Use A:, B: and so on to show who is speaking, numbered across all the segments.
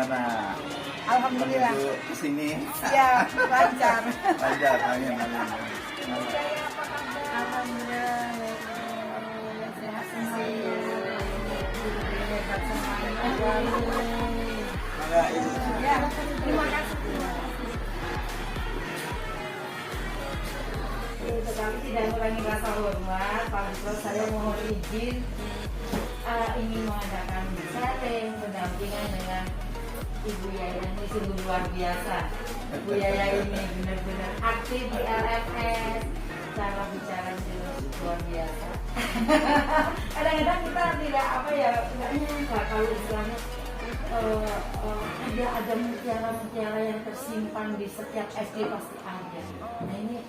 A: gimana?
B: Alhamdulillah.
A: Menuju ke sini.
B: Ya, lancar.
A: Lancar, amin.
B: Alhamdulillah. Sehat semuanya. Hebat semuanya.
A: Mangga Ibu.
B: Ya, terima kasih. Tetapi tidak mengurangi rasa hormat, Pak Bistro, saya mohon izin ingin mengadakan sharing pendampingan dengan Ibu Yaya ini sungguh luar biasa. Ibu Yaya ini benar-benar aktif di LFS, cara bicara jelas luar biasa. Kadang-kadang kita tidak apa ya, nggak nyangka kalau istilahnya ada mutiara-mutiara yang tersimpan di setiap SD pasti ada. Nah ini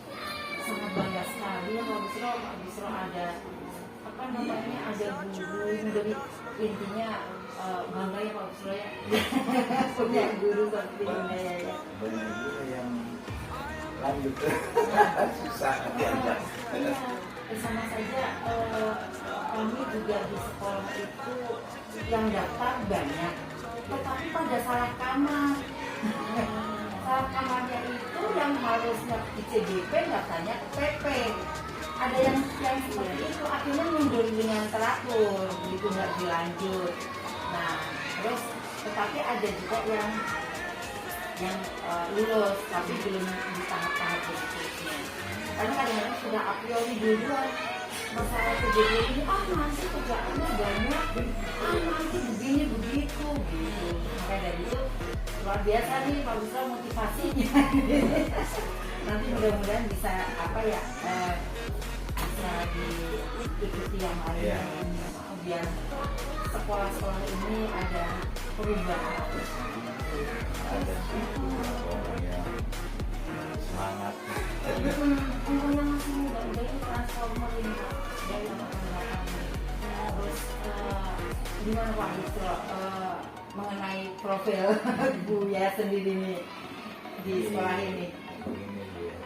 B: sangat bangga sekali ya Pak Bistro ada apa namanya, ada guru dari intinya bangga ya Pak Bistro ya punya guru seperti Bunda ya.
A: Banyak juga yang lanjut susah diajak.
B: Sama saja kami juga di sekolah itu yang daftar banyak, tetapi pada salah kamar. Salah kamarnya itu yang harusnya di CDP daftarnya ke PP. Ada yang seperti itu, akhirnya mundur dengan teratur, begitu nggak dilanjut. Nah, terus tetapi ada juga yang lulus tapi belum di tahap-tahap berikutnya. Karena kadang-kadang sudah a priori duluan masalah CDP ini, nanti kerjaannya banyak, nanti begini begitu gitu. Maka dari itu luar biasa nih Pak Bistro motivasinya. Nanti mudah-mudahan bisa apa ya, bisa diikuti yang lain, biar sekolah-sekolah ini ada perubahan.
A: Ada sih orang yang semangat.
B: Umurnya masih muda, udah ini transformer ini Pak, dari anak-anak. Terus gimana Pak Bistro mengenai profil Bu ya sendiri nih di sekolah ini?
A: Begini Bu ya,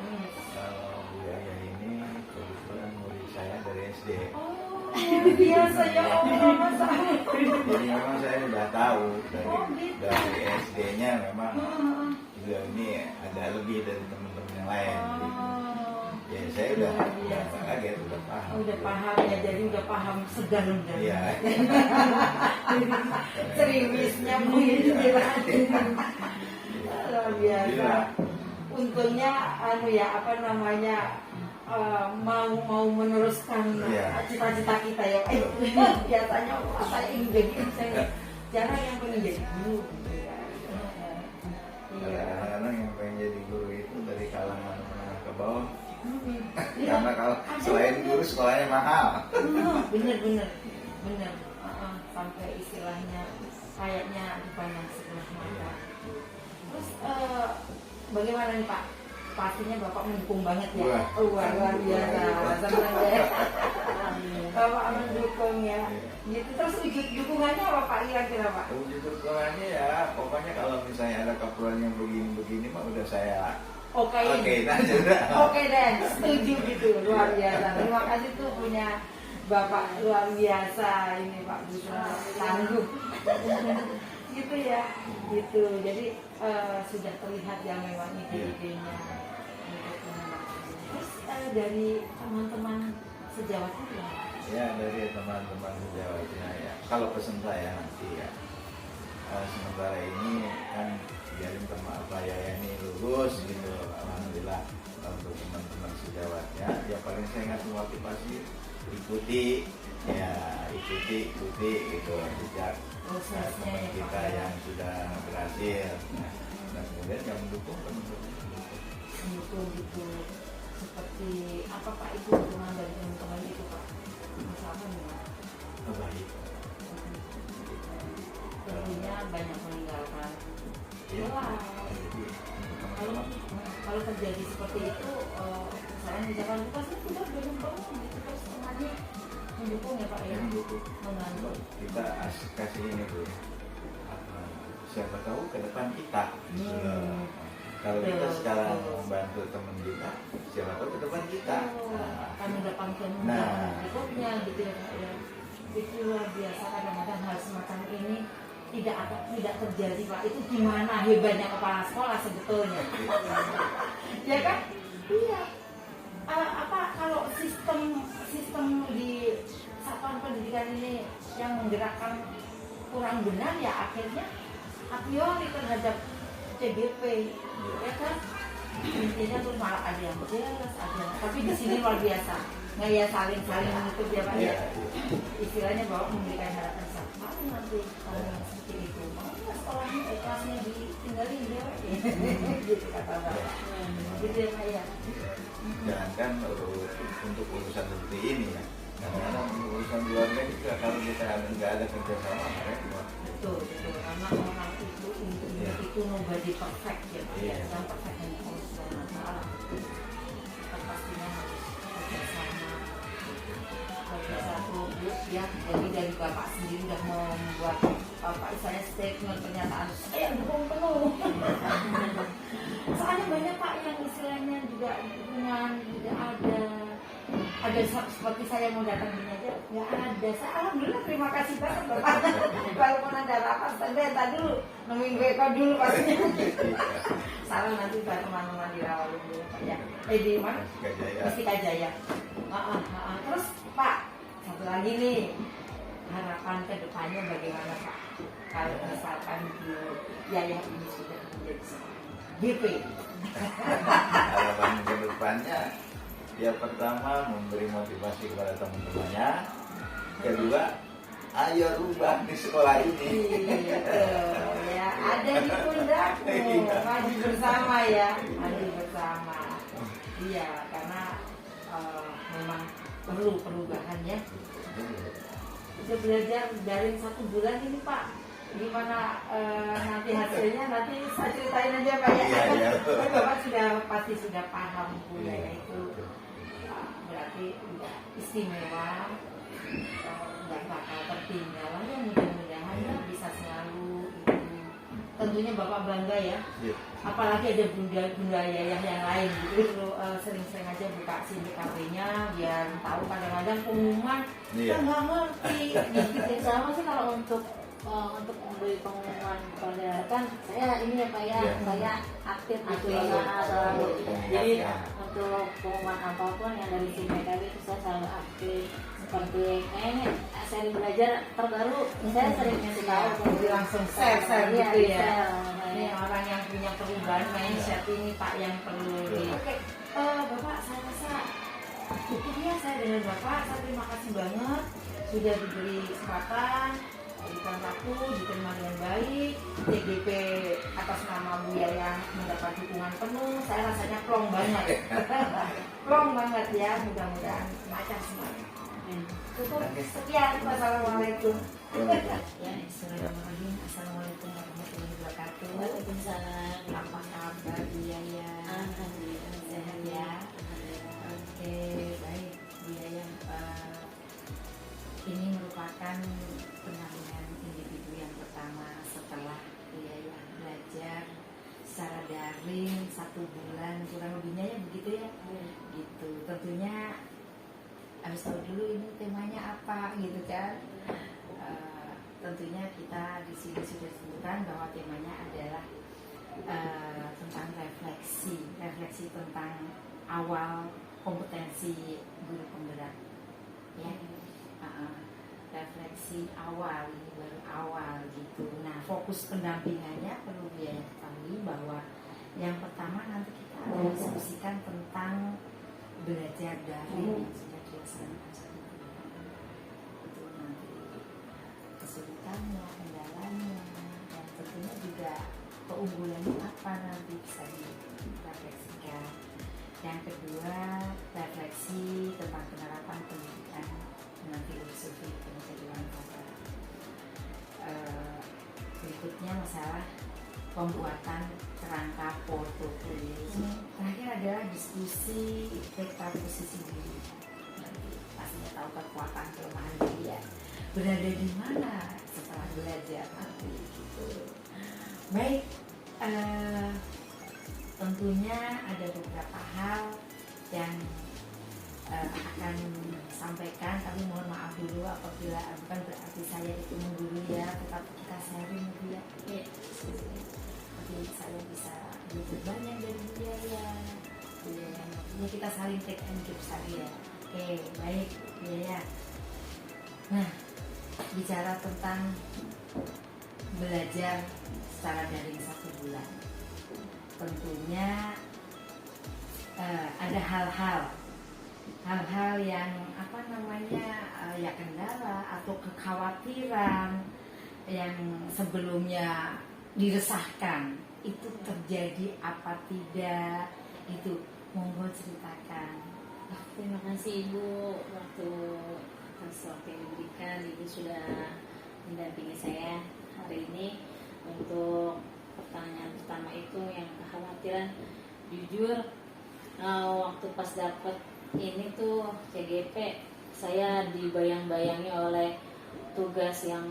A: kalau Bu Yaya ini kebetulan murid saya dari SD.
B: Luar biasa ya Allah, masa.
A: Jadi memang saya udah tahu dari SD-nya memang beliau ini ada lebih dari teman-teman yang lain. Ya saya udah kaget, udah paham.
B: Udah paham ya, jadi udah paham sedalam-dalam.
A: Iya.
B: Seriusnya mungkin luar biasa. Untungnya apa namanya, mau meneruskan cita-cita kita ya. Biasanya saya ingin jadi jarang yang pengen jadi guru.
A: Kadang-kadang yang pengen jadi guru itu dari kalangan menengah ke bawah. Karena kalau selain guru sekolahnya mahal.
B: Bener. Sampai istilahnya kayaknya banyak sebelah mata. Terus bagaimana nih Pak? Pastinya Bapak mendukung banget ya. Luar biasa. Sebenarnya Bapak mendukung ya. Gitu. Terus wujud dukungannya apa Pak kira-kira Pak?
A: Wujud dukungannya ya, pokoknya kalau misalnya ada keperluan yang begini-begini mah udah saya Oke
B: deh, setuju gitu, luar biasa. Terima kasih tuh punya Bapak luar biasa ini Pak Bistro, tangguh. Gitu ya, gitu. Jadi sudah terlihat ya memang ide-idenya. Terus dari teman-teman sejawatnya gimana?
A: Ya dari teman-teman sejawatnya ya. Kalau pesan saya nanti ya, sementara ini kan biarin sama apa ya ini lulus gitu, alhamdulillah. Untuk teman-teman sejawatnya ya paling saya ngasih motivasi, ikuti gitu jejak teman kita yang sudah berhasil. Dan kemudian yang mendukung teman-teman
B: gitu. Seperti apa Pak itu dukungan dari teman-teman itu Pak? Misalkan
A: baik.
B: Tentunya banyak meninggalkan. Kalau terjadi seperti itu, saya misalkan pasti kita mendukung gitu, terus temannya mendukung ya Pak ya, membantu.
A: Kita kasih ini Bu, siapa tahu ke depan kita. Kalau kita sekarang membantu teman kita, siapa tahu ke depan kita.
B: Kami dapatkan berikutnya gitu ya Pak ya. Itu luar biasa, kadang-kadang hal semacam ini tidak terjadi Pak. Itu gimana hebatnya kepala sekolah sebetulnya. Ya kan? Iya. Kalau sistem di satuan pendidikan ini yang menggerakkan kurang benar, ya akhirnya a priori terhadap CBP, ya kan? Intinya tuh malah ada yang jelas, tapi di sini luar biasa. Nggak ya saling menutup ya Pak ya. Istilahnya bahwa memberikan harapan sama nanti kalau yang seperti itu. Mau nggak sekolahnya kelasnya ditinggalin ya Pak? Gitu kata Bapak. Gitu ya Pak ya.
A: Jangankan untuk urusan seperti ini ya, kadang-kadang urusan keluarga juga kalau kita nggak ada kerjasama repot.
B: Betul, karena orang itu intinya itu nobody perfect ya, yang perfect hanya Allah Subhanahu wa Ta'ala. Kita pastinya harus kerjasama. Bagi satu ya, jadi dari Bapak sendiri sudah membuat saya statement pernyataan saya dukung penuh. Soalnya banyak Pak yang istilahnya juga dukungan tidak ada seperti saya mau datang ini aja nggak ada. Saya alhamdulillah terima kasih banget Bapak. Walaupun ada rapat tadi dulu nemuin Beko dulu pastinya. Salah nanti buat teman-teman di Rawalumbu dulu Pak ya. Di mana? Mustika Jaya. Terus Pak, satu lagi nih, harapan ke depannya bagaimana Pak? Kalau misalkan di Yaya ini sudah menjadi GP.
A: Harapan ke depannya ya pertama memberi motivasi kepada teman-temannya, kedua ayo rubah di sekolah ini.
B: Ya ada di pundakmu, maju bersama ya, maju bersama. Iya, karena memang perlu perubahan ya. Kita belajar dari 1 bulan ini Pak, gimana nanti hasilnya nanti saya ceritain aja Pak ya. Tapi Bapak pasti sudah paham budaya itu. Berarti udah istimewa, nggak bakal tertinggal ya, mudah-mudahan ya bisa selalu itu. Tentunya Bapak bangga ya, apalagi ada bunda yang lain gitu. Sering-sering aja buka CBKP-nya biar tahu, kadang-kadang pengumuman kan nggak ngerti gitu.
C: Sama sih kalau untuk memberi pengumuman pada kan saya ini ya Pak ya, saya aktif gitu ya, selalu. Jadi untuk pengumuman apapun yang dari CBKP itu saya selalu aktif. Seperti kayaknya seri belajar terbaru, saya sering ngasih tahu.
B: Jadi langsung share gitu ya.
C: Ini
B: orang yang punya perubahan mindset ini Pak yang perlu di. Oke, Bapak saya rasa cukup ya saya dengan Bapak. Saya terima kasih banget sudah diberi kesempatan, diberikan waktu, diterima dengan baik. TGP atas nama Buya yang mendapat dukungan penuh, saya rasanya plong banget. Plong banget ya, mudah-mudahan lancar semuanya. Cukup sekian, wassalamualaikum. Bismillahirrahmanirrahim. Assalamualaikum warahmatullahi wabarakatuh.
C: Waalaikumsalam.
B: Apa kabar Buya ya?
C: Alhamdulillah
B: Sehat ya. Oke, baik Buya ya. Ini merupakan penampilan individu yang pertama setelah Buya ya belajar secara daring 1 bulan kurang lebihnya ya begitu ya. Gitu. Tentunya harus tahu dulu ini temanya apa gitu kan. Tentunya kita di sini sudah sebutkan bahwa temanya adalah tentang refleksi tentang awal kompetensi guru penggerak ya. Refleksi awal, ini baru awal gitu. Nah, fokus pendampingannya perlu dia ketahui bahwa yang pertama nanti kita akan diskusikan tentang belajar daring sudah dilaksanakan itu nanti kesulitannya, kendalanya, dan tentunya juga keunggulannya apa nanti bisa direfleksikan. Yang kedua, refleksi tentang penerapan pendidikan dengan filosofi pengetahuan kata. Berikutnya masalah pembuatan kerangka portofolio. Terakhir adalah diskusi peta posisi diri. Nanti pastinya tahu kekuatan kelemahan diri ya. Berada di mana setelah belajar nanti gitu. Baik, tentunya ada beberapa hal yang akan sampaikan. Tapi mohon maaf dulu apabila bukan berarti saya itu menggurui ya, tetapi kita sharing dia. Tapi saya bisa belajar banyak dari dia ya. Ini kita saling take and give saja ya. Oke, baik ya. Nah, bicara tentang belajar secara daring 1 bulan, tentunya ada hal-hal yang ya kendala atau kekhawatiran yang sebelumnya diresahkan itu terjadi apa tidak, itu monggo ceritakan.
C: Terima kasih Ibu, waktu yang diberikan Ibu sudah mendampingi saya hari ini. Untuk pertanyaan pertama itu yang kekhawatiran, jujur waktu pas dapat ini tuh CGP, saya dibayang-bayangi oleh tugas yang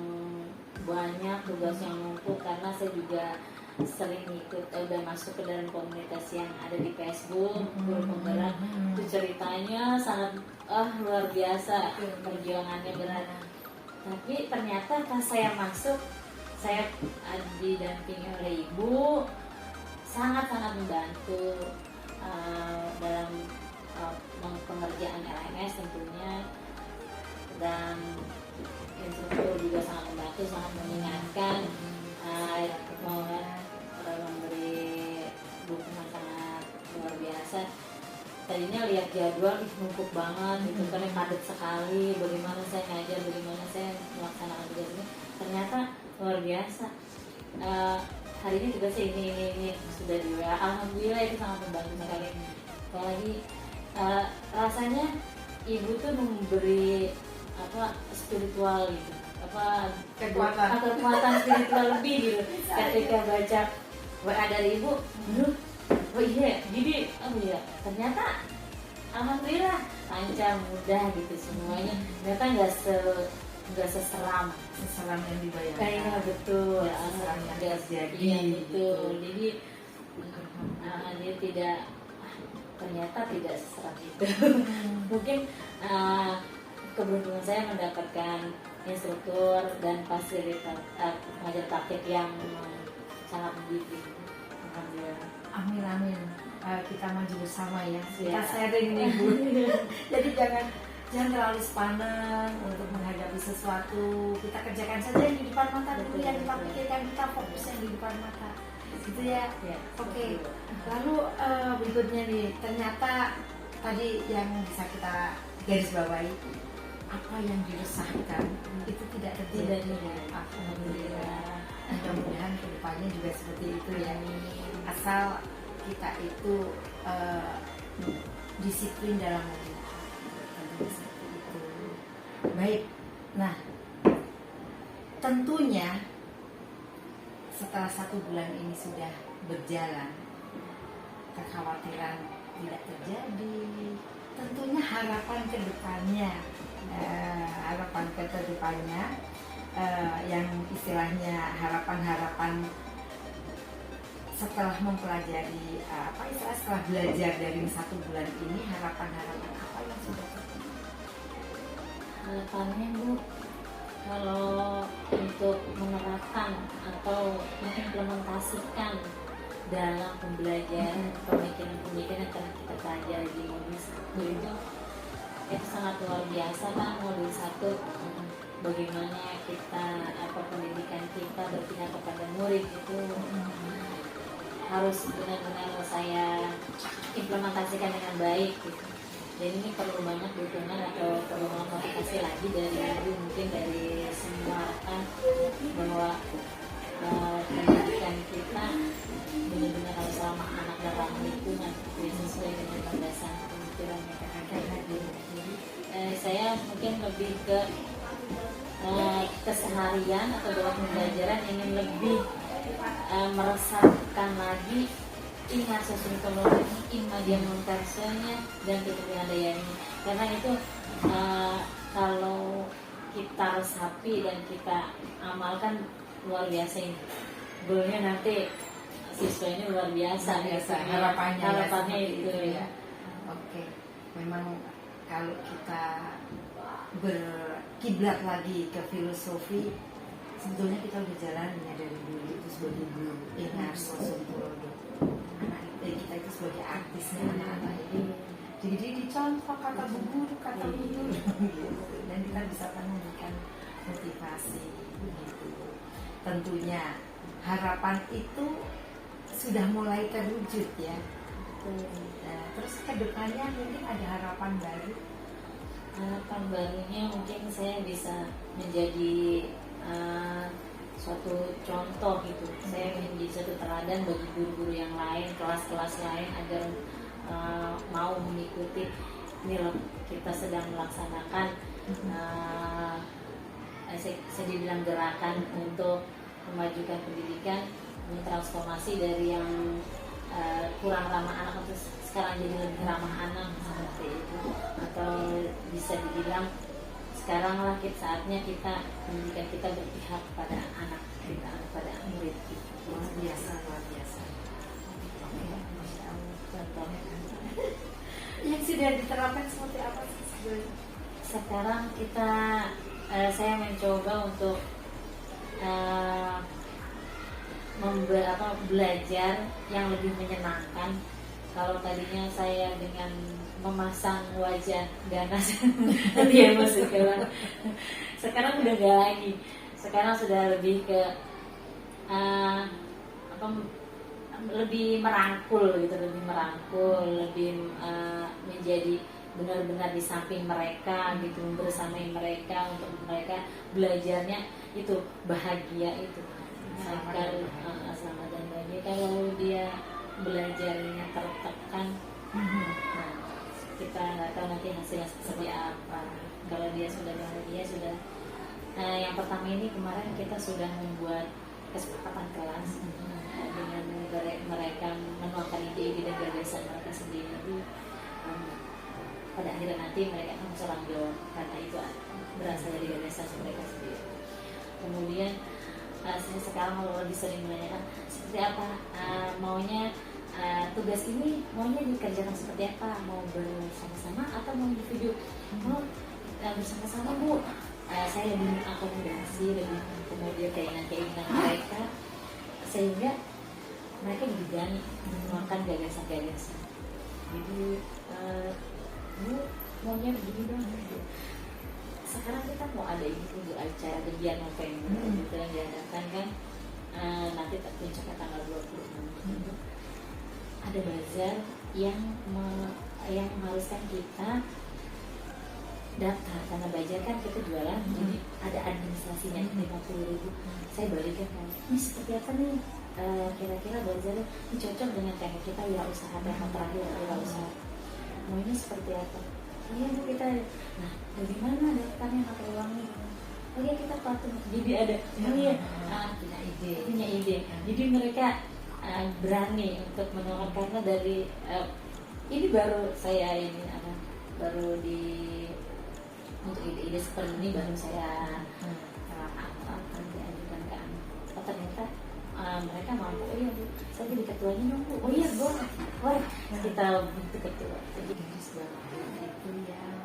C: banyak, tugas yang numpuk, karena saya juga sering ikut, udah masuk ke dalam komunitas yang ada di Facebook, grup penggerak. Itu ceritanya sangat luar biasa, perjuangannya berat. Tapi ternyata pas saya masuk, saya didampingi oleh Ibu, sangat-sangat membantu dalam pengerjaan LMS tentunya, dan instruktur juga sangat membantu, sangat mengingatkan, memberi dukungan sangat luar biasa. Tadinya lihat jadwal numpuk banget gitu, karena padat sekali, bagaimana saya ngajar, bagaimana saya melaksanakan tugas ini, ternyata luar biasa. Hari ini juga sih ini sudah di WA, alhamdulillah itu sangat membantu sekali. Apalagi rasanya Ibu tuh memberi spiritual gitu, kekuatan spiritual lebih gitu. Ketika baca WA dari Ibu, oh iya, jadi ternyata alhamdulillah lancar, mudah gitu semuanya. Ternyata nggak seseram
B: yang dibayangkan.
C: Kayaknya betul,
B: Seseram yang terjadi.
C: Iya betul. Jadi dia ternyata tidak seseram itu. Mungkin keberuntungan saya mendapatkan instruktur dan fasilitas pengajar praktik yang sangat mendidik. Alhamdulillah.
B: Amin. Kita maju bersama ya. Kita
C: Ya.
B: sharing nih Bu. Jadi jangan terlalu sepaneng untuk menghadapi sesuatu. Kita kerjakan saja yang di depan mata dulu, yang kita pikirkan, kita fokus yang di depan mata. Gitu ya. Oke. Lalu berikutnya nih, ternyata tadi yang bisa kita garis bawahi, apa yang diresahkan itu tidak terjadi. Alhamdulillah. Mudah-mudahan kedepannya juga seperti itu ya. Asal kita itu disiplin dalam seperti itu. Baik. Nah, tentunya setelah 1 bulan ini sudah berjalan, kekhawatiran tidak terjadi. Tentunya harapan ke depannya, yang istilahnya harapan-harapan setelah mempelajari setelah belajar dari 1 bulan ini, harapan-harapan apa yang sudah terjadi?
C: Harapannya Bu, kalau untuk menerapkan atau mengimplementasikan dalam pembelajaran pemikiran karena kita pelajari di modul 1 itu sangat luar biasa kan. Modul 1 bagaimana kita pendidikan kita berpihak kepada murid itu harus benar-benar saya implementasikan dengan baik gitu. Jadi ini perlu banyak dukungan atau perlu motivasi lagi dari Ibu, mungkin dari semua rekan, bahwa pendidikan kita benar-benar harus ramah anak dan ramah lingkungan sesuai dengan landasan pemikiran yang akan hadir. Jadi saya mungkin lebih ke keseharian atau dalam pembelajaran ingin lebih meresapkan lagi ingat sosiologi, media montasenya dan keterbedaan ini. Karena itu kalau kita resapi dan kita amalkan luar biasa ini. Goalnya nanti siswa ini luar biasa.
B: Harapannya
C: itu
B: ya. Oke. Memang kalau kita berkiblat lagi ke filosofi, sebetulnya kita udah jalannya dari dulu itu sebagai guru. Ingat Sosuntorodo, anak kita itu sebagai artisnya anak-anak ini. Jadi dicontoh kata bu guru, kata bu guru, gitu. Dan kita bisa memberikan motivasi, gitu. Tentunya harapan itu sudah mulai terwujud ya. Nah, terus kedepannya mungkin ada harapan baru.
C: Harapan barunya mungkin saya bisa menjadi suatu contoh gitu. Saya menjadi suatu teladan bagi guru-guru yang lain, kelas-kelas lain agar mau mengikuti ini loh, kita sedang melaksanakan saya dibilang gerakan untuk memajukan pendidikan, mentransformasi dari yang kurang ramah anak untuk sekarang jadi lebih ramah anak seperti itu, atau bisa dibilang sekarang lah saatnya kita pendidikan kita berpihak pada anak kita, pada murid kita.
B: Luar biasa, luar biasa. Oke, Masya Allah.
C: Contohnya
B: Yang sudah diterapkan seperti apa sih sebenarnya?
C: sekarang kita saya mencoba untuk belajar yang lebih menyenangkan. Kalau tadinya saya dengan memasang wajah ganas lebih emosional, sekarang udah gak lagi. Sekarang sudah lebih ke lebih merangkul gitu, lebih merangkul, lebih menjadi benar-benar di samping mereka gitu, bersamai mereka, untuk mereka belajarnya itu bahagia itu. Selamat dan bahagia. Kalau dia belajarnya tertekan, nah, kita nggak tahu nanti hasilnya seperti apa. Kalau dia sudah bahagia, sudah yang pertama ini kemarin kita sudah membuat kesepakatan kelas dengan mereka menuangkan ide-ide dan gagasan mereka sendiri. Pada akhirnya nanti mereka akan bertanggung jawab karena itu berasal dari gagasan mereka sendiri. Kemudian saya sekarang lebih sering menanyakan seperti apa maunya tugas ini, maunya dikerjakan seperti apa, mau bersama-sama atau mau individu. Mau bersama-sama Bu, saya lebih akomodasi, lebih kemudian keinginan mereka, sehingga mereka lebih berani menuangkan gagasan-gagasan. Jadi Bu maunya begini dong. Sekarang kita mau ada ini tuh acara kegiatan November gitu yang diadakan kan, nanti puncaknya tanggal 26. Ada bazar yang mengharuskan kita daftar, karena bazar kan kita jualan, jadi ada administrasinya 50.000. Saya balikan kan, ini seperti apa nih kira-kira bazar ini cocok dengan tema kita wirausaha, tema terakhir wirausaha. Mau ini seperti apa? Iya Bu, kita nah bagaimana daftarnya, pakai uangnya? Oh iya, kita patung. Jadi ada punya ide. Jadi mereka berani untuk menolong, karena dari ini baru saya baru untuk ide-ide seperti ini baru saya akan diajukan ke anak. Oh ternyata mereka mampu. Oh iya Bu, saya jadi ketuanya dong Bu. Oh iya boleh, kita bentuk ketua. Jadi
B: Itu yang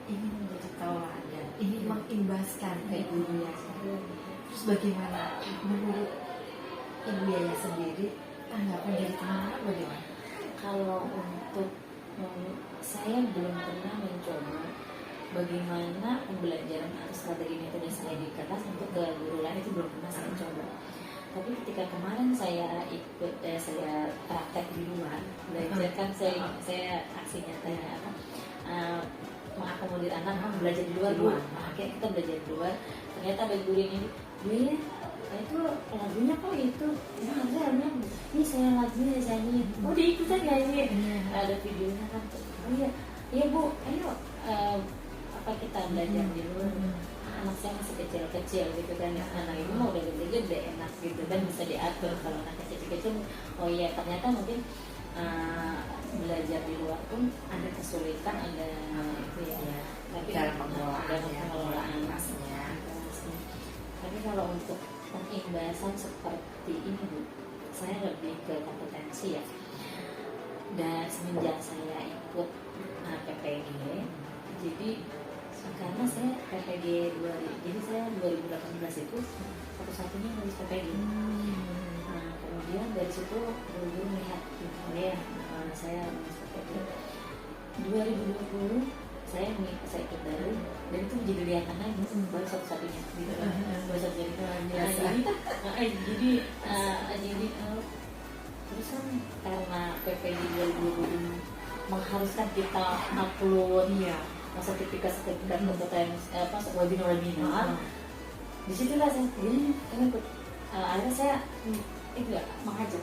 B: ingin menjadi tauladan, ingin mengimbaskan ke Ibu Yaya. Terus bagaimana menurut Ibu Yaya sendiri, tanggapan dari teman-teman bagaimana?
C: kalau untuk saya belum pernah mencoba bagaimana pembelajaran atau strategi metode saya di kelas untuk ke guru lain, itu belum pernah saya coba. Tapi ketika kemarin saya ikut saya praktek di luar belajar kan, saya aksi nyatanya mengakomodir anak belajar di luar Bu. Akhirnya kita belajar di luar, ternyata bagi guru ini ya itu lagunya kok itu ini saya lagunya saya nyanyi, oh diikutan nyanyi, ada videonya kan. Oh iya Bu, ayo kita belajar di luar. Anak saya masih kecil-kecil gitu kan, anak itu mau udah gede-gede enak gitu kan, bisa diatur. Kalau anak kecil-kecil, oh iya ternyata mungkin belajar di luar pun ada kesulitan, ada itu ya. Tapi
B: dalam pengelolaan
C: kelasnya. Tapi kalau untuk pengimbasan seperti ini Bu, saya lebih ke kompetensi ya. Dan semenjak saya ikut PPG. Jadi karena saya PPG jadi saya 2018 itu satu-satunya nulis PPG. Nah, kemudian dari situ guru melihat saya nulis PPG. 2020 saya ikut dari dan itu menjadi kelihatan lagi baru satu-satunya gitu kan, baru satu-satunya. Jadi terus kan karena PPG 2020 mengharuskan kita upload sertifikat kompeten webinar. Disitulah saya ikut. Akhirnya saya mengajak.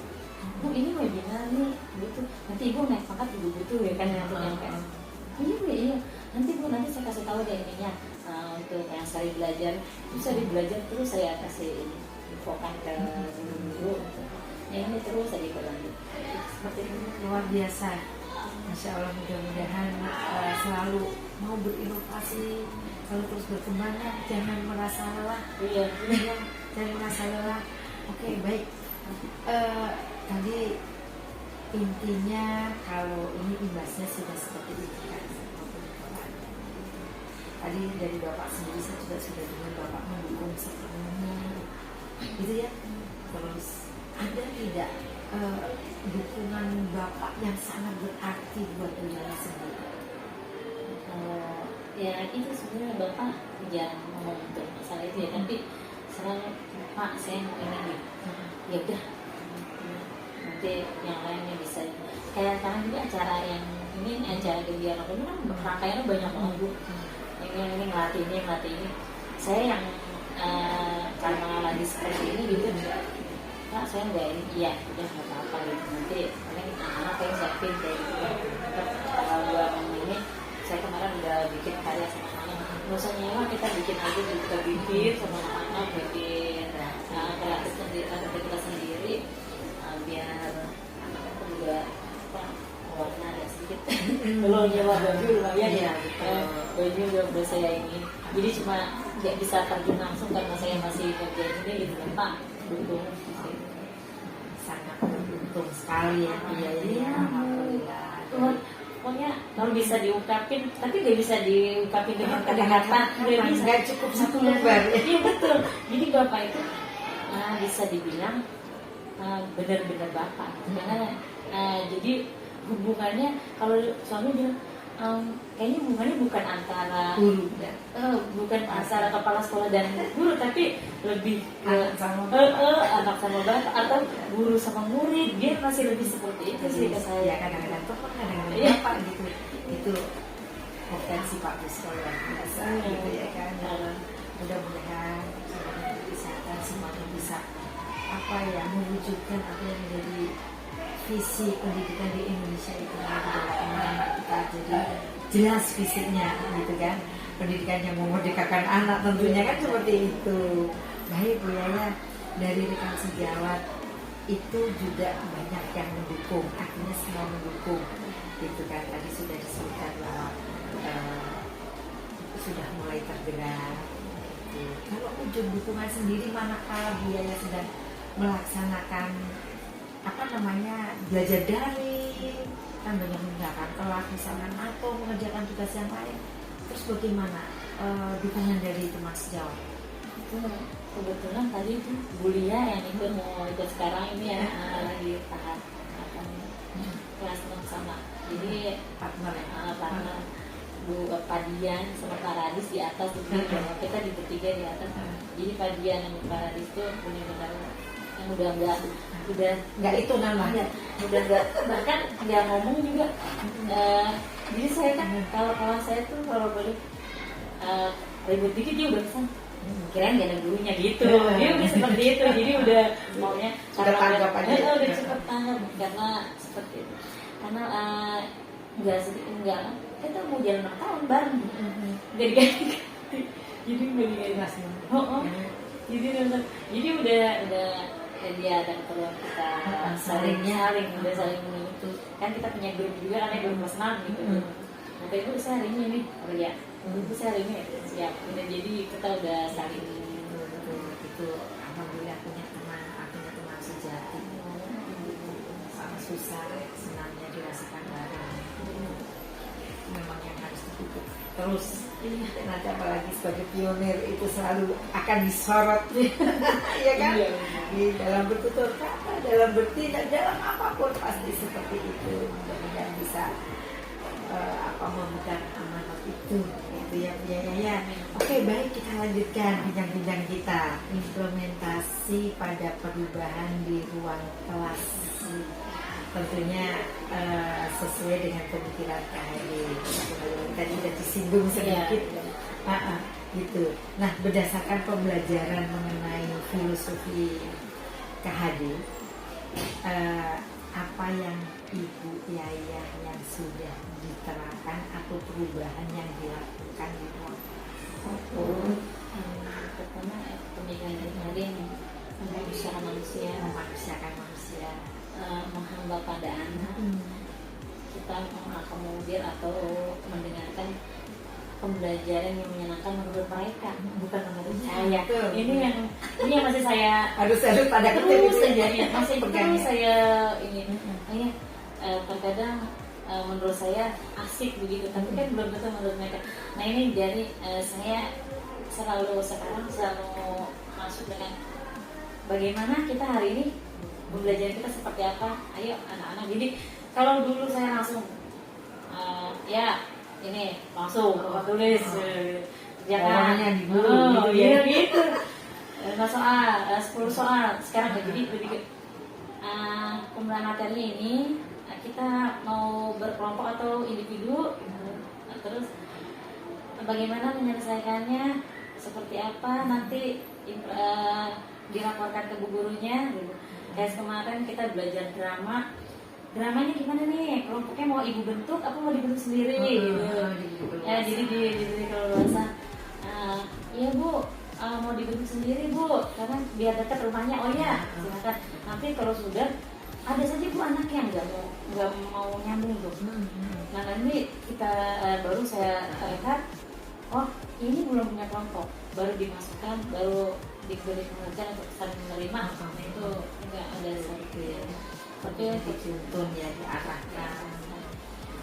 C: Ini webinar nih, gitu. Nanti ibu naik pangkat ibu butuh ya kan yang nyampe. Iya. Nanti saya kasih tahu deh ininya untuk yang saya belajar. Terus saya belajar terus saya kasih infokan ke guru. Ini terus saya berlanjut.
B: Seperti ini luar biasa. Masya Allah, mudah-mudahan selalu mau berinovasi, selalu terus berkembang, jangan merasa lelah.
C: Iya.
B: Jangan merasa lelah. Oke, baik. Tadi intinya kalau ini imbasnya sudah seperti itu kan. Tadi dari Bapak sendiri saya juga sudah dengar Bapak mendukung sepenuhnya, gitu ya. Terus ada tidak dukungan Bapak yang sangat berarti buat beliau sendiri?
C: Ya itu sebenarnya Bapak jangan ngomong untuk masalah itu ya, tapi selalu Pak saya mau ini ya udah nanti yang lainnya bisa. Kayak sekarang juga acara yang ini acara kegiatan aku kan rangkaiannya banyak banget Bu. Ini ngelatih ini. Saya yang karena lagi seperti ini gitu Pak saya nggak ini, iya udah nggak apa-apa gitu, nanti paling anak-anak kayak siapin kayak gitu. Kalau buat ini saya kemarin udah bikin karya sama anak-anak, nggak usah nyewa, kita bikin aja, kita bikin sama anak-anak, bikin kreatif kita sendiri, biar anak-anak juga warna ada sedikit. Kalau nyewa baju lumayan ya, baju udah saya ini, jadi cuma nggak bisa terjun langsung karena saya masih kerja ini gitu kan Pak. Dukung,
B: sangat beruntung sekali ya. Iya, alhamdulillah.
C: Pokoknya kalau bisa diungkapin, tapi nggak bisa diungkapin dengan kata-kata, nggak
B: cukup satu lembar.
C: Iya betul. Jadi Bapak itu bisa dibilang benar-benar Bapak, karena jadi hubungannya kalau suami bilang kayaknya hubungannya bukan antara
B: guru,
C: bukan antara kepala sekolah dan guru, tapi lebih ke anak sama bapak atau guru sama murid. Dia masih lebih seperti itu sih ke saya.
B: Ya kadang-kadang tuh kadang-kadang apa gitu. Itu potensi Pak Busro yang biasa gitu ya kan. Mudah-mudahan kesehatan semuanya bisa mewujudkan apa yang menjadi visi pendidikan di Indonesia itu kita jadi jelas visinya gitu kan, pendidikan yang memerdekakan anak tentunya kan seperti itu. Baik Bu Yaya, dari rekan sejawat itu juga banyak yang mendukung, artinya semua mendukung gitu kan. Tadi sudah disebutkan bahwa sudah mulai tergerak gitu. Kalau ujung dukungan sendiri manakala Bu Yaya sedang melaksanakan belajar daring kan, banyak menggunakan kelas misalkan atau mengerjakan tugas yang lain, terus bagaimana dukungan dari teman sejawat?
C: Kebetulan tadi itu Bu Lia yang ikut mau ikut sekarang ini ya, lagi tahap kelas 6 sama, jadi partner Bu Padian sama Pak Radis di atas, kita di bertiga di atas. Jadi Padian dan Pak Radis itu benar-benar yang udah nggak itu namanya, udah nggak, bahkan dia ngomong juga. Jadi saya kan kalau saya tuh kalau boleh ribut dikit dia udah pesan, kirain gak ada gurunya gitu. Dia udah seperti itu, jadi udah maunya
B: sudah tanggap aja,
C: udah cepet tanggap karena seperti itu. Karena enggak kita mau jalan 6 tahun bareng, jadi ganti, jadi jadi udah dia ada keperluan kita saling menuntut kan, kita punya grup juga kan, grup personal gitu. Nanti itu saya hari ini nih, itu saya hari ini siap, udah jadi kita udah saling
B: itu. Alhamdulillah punya teman sejati, sama susah senangnya dirasakan bareng. memang yang harus ditutup terus. Nanti apalagi sebagai pionir itu selalu akan disorot ya kan, di dalam bertutur kata, dalam bertindak, dalam apapun pasti seperti itu. Mudah-mudahan bisa memegang amanat itu ya ya. Oke, baik, kita lanjutkan bincang-bincang kita, implementasi pada perubahan di ruang kelas. Tentunya sesuai dengan pemikiran KHD. Tadi sudah disinggung sedikit, gitu. Nah, berdasarkan pembelajaran mengenai filosofi KHD, apa yang Ibu Yayah yang sudah diterapkan atau perubahan yang dilakukan di ruang
C: pertama pemikiran dari KHD memanusiakan manusia, menghamba pada anak, kita mengakomodir atau mendengarkan pembelajaran yang menyenangkan menurut mereka, bukan menurut saya. Ini yang masih saya
B: harus pada
C: terus saja, masih terus saya ini. Terkadang menurut saya asik begitu, tapi kan belum tentu menurut mereka. Nah ini jadi saya sekarang selalu masuk dengan bagaimana kita hari ini pembelajaran kita seperti apa. Ayo anak-anak. Jadi kalau dulu saya langsung ini langsung tulis jangan iya gitu. 5 soal, 10 soal. Sekarang jadi lebih pembelajaran materi ini kita mau berkelompok atau individu, terus bagaimana menyelesaikannya, seperti apa nanti dilaporkan ke gurunya. Kayak kemarin kita belajar dramanya gimana nih, kelompoknya mau ibu bentuk apa mau dibentuk sendiri gitu. Jadi di keluarga iya Bu, mau dibentuk sendiri Bu, karena biar dekat rumahnya. Oh ya silakan. Nanti kalau sudah ada saja Bu anak yang nggak mau nyambung tuh. Nah nanti kita baru saya lihat, oh ini belum punya kelompok, baru dimasukkan, baru diberi pengertian untuk saling menerima. Nah itu enggak ada seperti tapi
B: dituntun ya, diarahkan.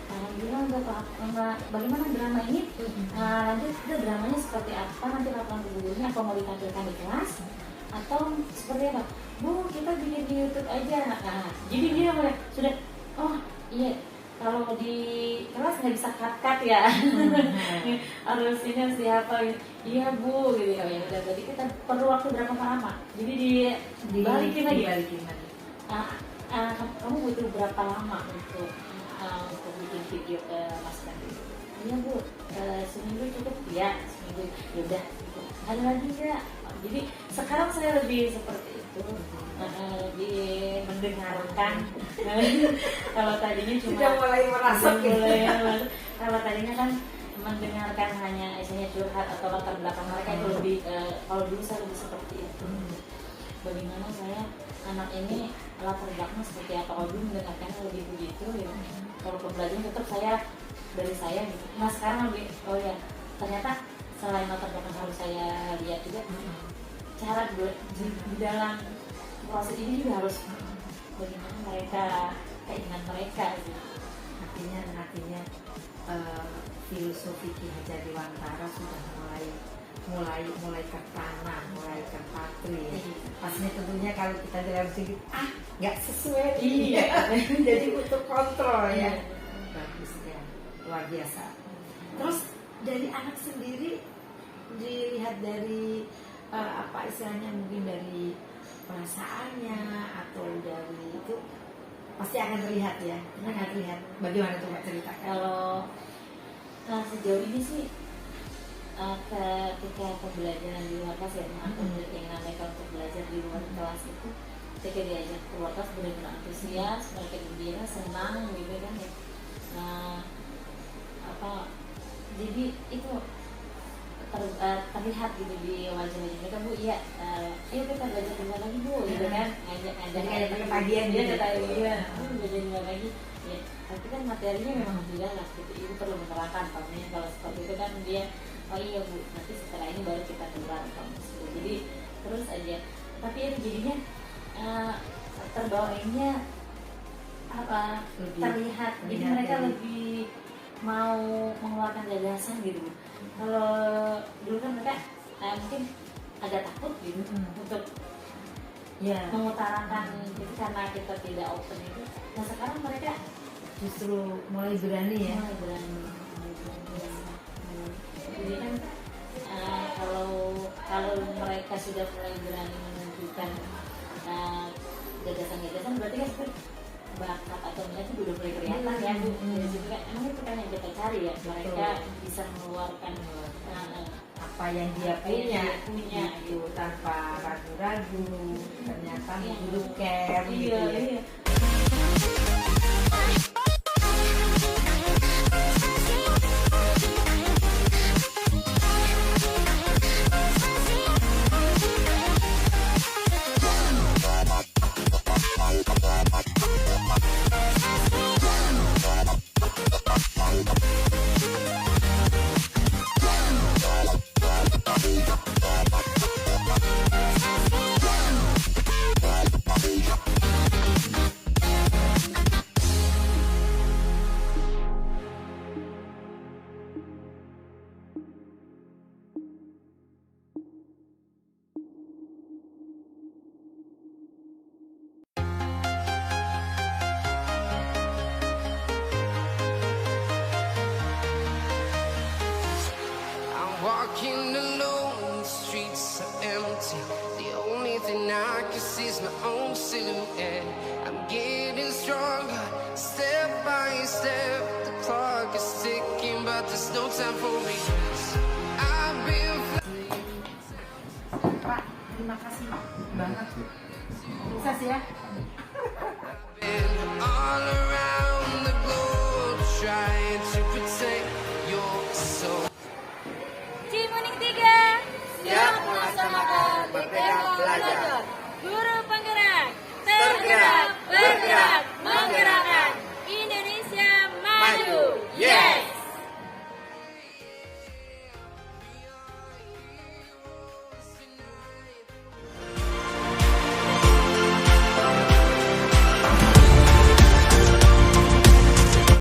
C: Alhamdulillah enggak. Bagaimana drama ini? Nanti dramanya seperti apa? Nanti laporan ke gurunya, apa mau ditampilkan di kelas atau seperti apa? Bu, kita bikin di YouTube aja. Nah, jadi dia sudah, oh iya, kalau di kelas nggak bisa cut ya, harus ini harus dihafal. Iya Bu, gitu ya. Udah, jadi kita perlu waktu berapa lama? Jadi dibalikin lagi. Kamu butuh berapa lama untuk bikin video ke Mas Kandi? Iya Bu, seminggu cukup ya, seminggu. Yaudah, ada lagi nggak? Jadi sekarang saya lebih seperti itu, lebih mendengarkan. Kalau tadinya cuma
B: sudah mulai merasuk
C: kalau tadinya kan mendengarkan hanya isinya curhat atau latar belakang mereka, itu lebih kalau dulu saya lebih seperti itu. Bagaimana saya anak ini latar belakangnya seperti apa, kalau dulu mendengarkannya lebih begitu ya. Kalau pembelajaran tetap dari saya gitu. Nah sekarang lebih, oh ya ternyata selain latar belakang harus saya lihat juga cara di dalam proses ini juga harus bagaimana mereka, keinginan mereka gitu.
B: Artinya filosofi Ki Hajar Dewantara sudah mulai tertanam, mulai terpatri ya. Pastinya tentunya kalau kita dalam sedikit nggak sesuai jadi untuk kontrol ya. Bagus ya, luar biasa. Terus dari anak sendiri dilihat dari apa istilahnya, mungkin dari perasaannya atau dari itu pasti akan terlihat ya. Akan terlihat. Bagaimana tuh Mbak ceritakan?
C: Kalau sejauh ini sih ketika pembelajaran di luar kelas ya, atau keinginan mereka untuk belajar di luar kelas itu, ketika diajak keluar kelas benar-benar antusias, mereka gembira, senang gitu kan ya. Jadi itu terlihat gitu di wajah-wajah mereka. Bu, iya, ayo kita belajar dengar lagi Bu, gitu kan, ngajak
B: kepagian
C: dia belajar dengar lagi ya. Tapi kan materinya memang jelas gitu, ibu perlu menerangkan. Kalau seperti itu kan dia, oh iya Bu, nanti setelah ini baru kita keluar gitu. Jadi terus aja, tapi itu jadinya terbawanya terlihat, jadi mereka lebih mau mengeluarkan gagasan gitu. Kalau dulu kan mereka mungkin agak takut gitu untuk
B: Ya,
C: mengutarakan itu karena kita tidak open itu. Nah sekarang mereka
B: justru mulai berani ya.
C: mulai berani. Jadi kan kalau mereka sudah mulai berani menunjukkan gagasan-gagasan, berarti kan itu bakat atau minat itu udah mulai kelihatan ya. Dari situ kan emang itu kan yang kita cari ya, mereka bisa mengeluarkan
B: Apa yang dia punya gitu, tanpa ragu-ragu, ternyata menurut care gitu
C: iya,
B: ya.
C: iya.
D: I'm walking alone, the streets are empty. The only thing I can see is my own silhouette. I'm getting stronger, step by step. The clock is ticking, but there's no time for regrets. I've been
B: Pak, terima kasih banget. Sukses ya.